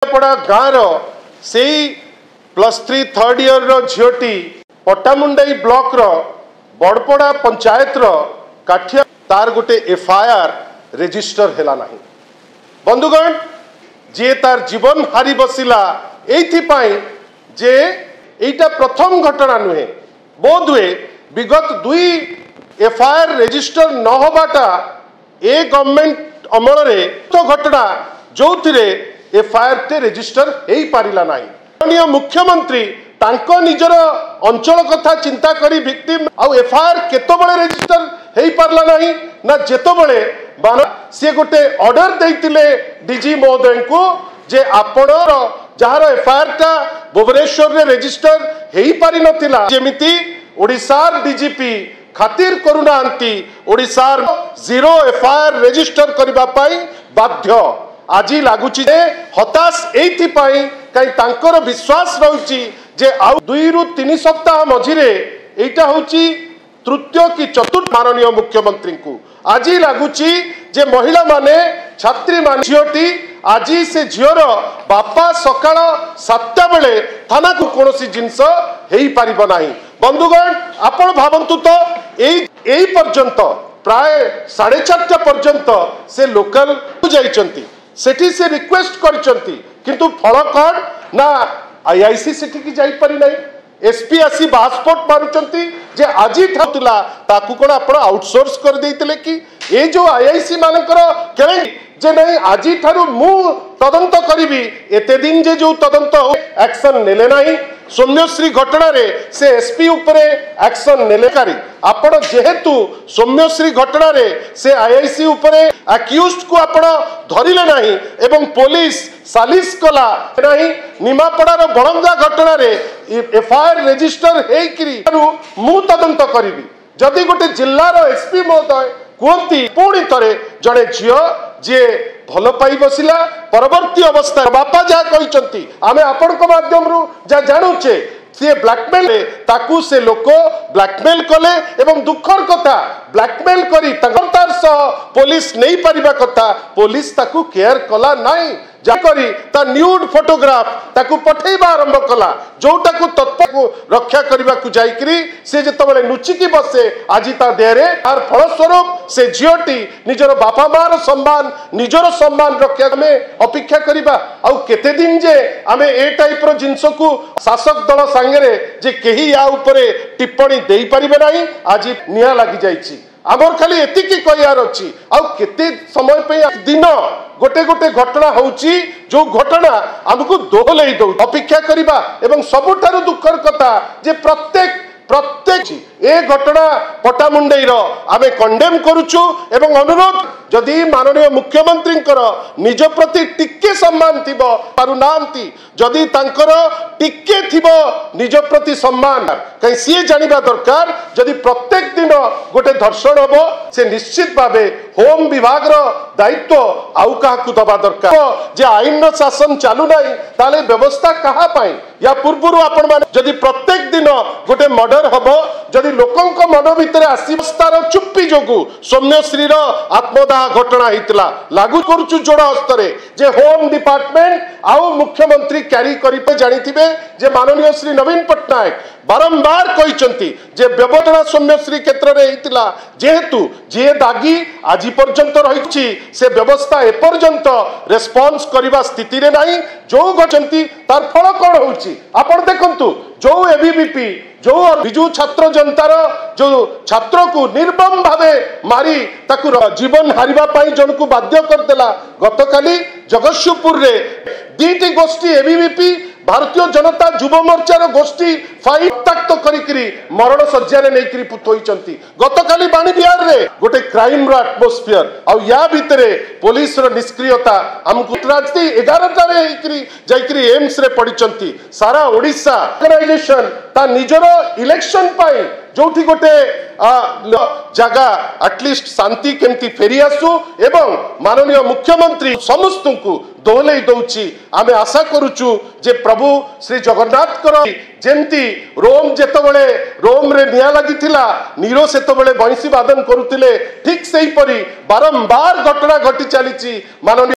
पड़ा गाँव से +3 थर्ड इयर झीटी पट्टामुंडाई ब्लॉक बड़पड़ा पंचायत काठिया तार गोटे एफआईआर रेजिस्टर हैला नहीं। बंधुगण जी तार जीवन हारी बसिला एइथिपाई जे एटा प्रथम घटना नुहे, बोध हुए विगत 2 एफआईआर रेजिस्टर न होबाटा ए गवर्नमेंट अमल रे तो घटना जो एफआईआर टे रेजिस्टर हो पारिला नहीं। माननीय मुख्यमंत्री तांको निजर अंचल कथा चिंता करी विक्टिम आउ एफआईआर केतबळे रेजिस्टर हो पारला नहीं ना जेतबळे सी गोटे ऑर्डर देइतिले डीजी महोदय को जे आपण जार एफआईआर टा भुवनेश्वर रे रेजिस्टर हो पारि नथिला जेमिति ओडिसार डीजीपी खातिर करूनांती ओडिसार 0 एफआईआर रेजिस्टर करबा पाई बाध्य। आज लगुच हताश एइथिपाई कहीं तांकर विश्वास रहुची जे आउ 2 रु 3 सप्ताह मझिरे एटा होची तृतीय कि चतुर्थ माननीय मुख्यमंत्री को आज लगुच जे महिला माने छात्री मान झीटी आज से झीर बापा सकाळ 7टा बेले थाना को कौन जिनस हो पारिब नाही। बंधुगण आपण भावंतु तो यही पर्यंत प्राय 4:30 पर्यंत से लोकल जाइछंती सेठी से रिक्वेस्ट करछंती किंतु फल कौन ना आईआईसी सेठी की जाई पारि नाही। एसपी आसी पासपोर्ट मारुचंती जे आज थाउतला ताकू कोन आपण आउटसोर्स कर देइतले कि ए जो आईआईसी मानकर केले जे नहीं आज ठारू मु तदंत करी एते दिन जे जो तदंत एक्शन नेले नहीं। सौम्यश्री घटना रे से एसपी उपरे एक्शन नेले कारी आपण जेहेतु सौम्यश्री घटना रे से आईआईसी उपरे अक्यूज्ड को आपण धरिले नहीं एवं पुलिस सालिस कला नहीं। निमापड़ार बड़ंगा घटना रे एफआईआर रेजिस्टर हेकरी मु तदंत करी जदि गोटे जिल्लार एसपी महोदय कहती पुणी थे जड़े झील जी भल पाई बसिला परवर्ती अवस्था बापा जहाँ कहते आम आपण माध्यम जहाँ जानुचे सी ब्लैकमेल ताकू से लोक ब्लैकमेल कले एवं दुखर कथा ब्लैकमेल करी तार सह पुलिस नहीं पारिबा कथा पुलिस ताकू केयर कला नहीं जाकरी ता न्यूड फोटोग्राफ ताकू पठेबा आरंभ कला जोटा को तत्व को रक्षा करबा को जाईकरी से जतबले नुचिकी बसे आज ता देहरे आर फलस्वरूप से झीटी निजर बापा मार सम्मान निजर सम्मान रक्षा में अपेक्षा करबा आउ केते दिन जे आमे ए टाइप रो जिंस को शासक दल संगे जे केही या ऊपरे टिप्पणी देई परिबे नाही आज निया लागि जाईची। आमर खाली एतिकी कहयार अच्छी आउ केते समय पे दिन गोटे गोटे घटना होची जो घटना हमको दोहलई दो अपेक्षा करिबा एवं सबुठारु दुखर कथा जे प्रत्येक ए घटना पट्टामुंडाई आमे कंडेम करुचु एवं अनुरोध जदि माननीय मुख्यमंत्री निज प्रति टिके सम्मान थिबो पारु नांती जदि तांकर टिके थिबो निज प्रति सम्मान कहीं सी जानिबा दरकार जदि प्रत्येक दिन गोटे धर्षण हबो से निश्चित भावे होम विभाग दायित्व आउ काहाकू दबा दरकार जे आईन शासन चालू नाही ताले व्यवस्था कहा पाई या पूर्व आपण माने जदि प्रत्येक दिन गोटे मर्डर हबो जदि लोकंक मन भितर आसीस्तार चुप्पी जोगु सौम्यश्रीर आत्मदाह घटना हितला लागू करूचु जोड़ हस्तरे जे होम डिपार्टमेंट आउ मुख्यमंत्री क्यारी करिपे जानिथिबे जे माननीय श्री नवीन पट्टनायक बारंबार कहते जे व्यवधान सौम्यश्री क्षेत्र में होता जेहेतु जी दागी आज पर्यंत रही से व्यवस्था एपर्यंत रेस्पॉन्स करने स्थिति रे नहीं जो गचंती तार फल कौन होची आपण देखंतु जो एबीवीपी जो बिजू छात्र जनतार जो छात्र को निर्मम भावे मारी ताकू जीवन हारिबा पाई जन को बाध्य करदेला। गतकाली जगतसिंहपुर रे 2टी गोष्ठी एबीवीपी भारतीय जनता युव मोर्चार गोष्ठी फाइट तक्त करी मरण सज्जा नहीं पुतोइचंती। गतकाली बाणी बिहार रे गोटे क्राइम रो एटमॉस्फियर आ या भितरे पुलिस रो निष्क्रियता हमको राजनीति 11टारे जाइकरी एम्स रे पड़िचंती। सारा ओडिशा ऑर्गेनाइजेशन ता निजर इलेक्शन पाई जोठी गोटे जगह एटलिस्ट शांति केमती फेरी आसू एवं माननीय मुख्यमंत्री समस्त को दोहलई दौची आमे आशा करुचु जे प्रभु श्री जगन्नाथ जेमती रोम जेतबेले रोम रे निया लागिथिला नीरो सेतबेले बंशी वादन करुतिले ठीक सेही परी बारंबार घटना घटी चलीची माननीय